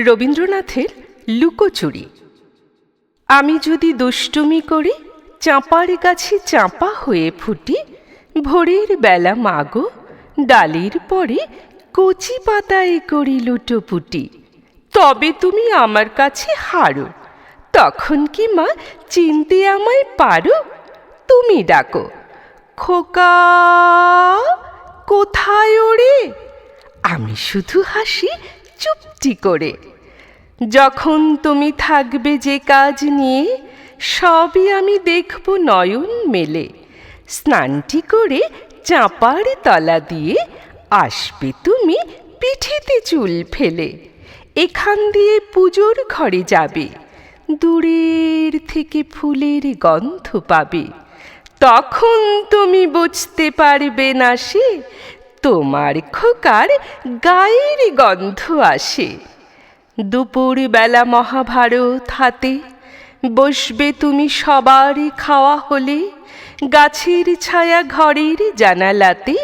রবীন্দ্রনাথের লুকোচুরি। আমি যদি দুষ্টুমি করি, চাঁপার গাছে চাঁপা হয়ে ফুটি, ভোরের বেলা মাগো ডালির পরে কচি পাতায় করি লুটোপুটি। তবে তুমি আমার কাছে হারো, তখন কি মা চিনতে আমায় পারো? তুমি ডাকো, খোকা কোথায় ওরে? আমি শুধু হাসি চুপটি করে। যখন তুমি থাকবে যে কাজ নিয়ে, সবই আমি দেখব নয়ন মেলে। স্নানটি করে চাঁপার তলা দিয়ে আসবে তুমি পিঠেতে চুল ফেলে। এখান দিয়ে পুজোর ঘরে যাবে, দূরের থেকে ফুলের গন্ধ পাবে। তখন তুমি বুঝতে পারবে না সে তোমার খোকার গায়ের গন্ধ আসে। দুপুর বেলা মহাভারত হাতে বসবে তুমি সবার খাওয়া হলে, গাছের ছায়া ঘরের জানালাতে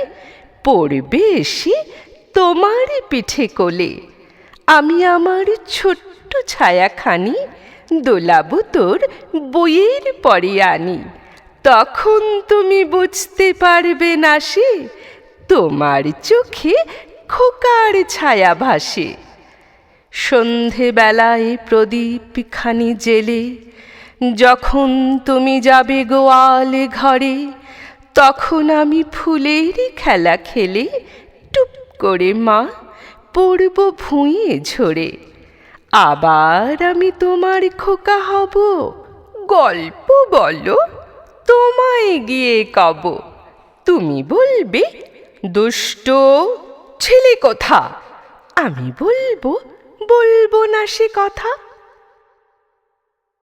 পড়বে এসে তোমার পিঠে কোলে। আমি আমার ছোট্ট ছায়াখানি দোলাবো তোর বইয়ের পরে আনি। তখন তুমি বুঝতে পারবে না সে তোমার চোখে খোকার ছায়া ভাসে। সন্ধেবেলায় প্রদীপ খানি জেলে যখন তুমি যাবে গোয়াল ঘরে, তখন আমি ফুলের খেলা খেলে টুপ করে মা পড়ব ভুঁইয়ে ঝরে। আবার আমি তোমার খোকা হব, গল্প বলো তোমায় গিয়ে কব। তুমি বলবে দুষ্ট ছেলে কোথা, আমি বলবো না সে কথা।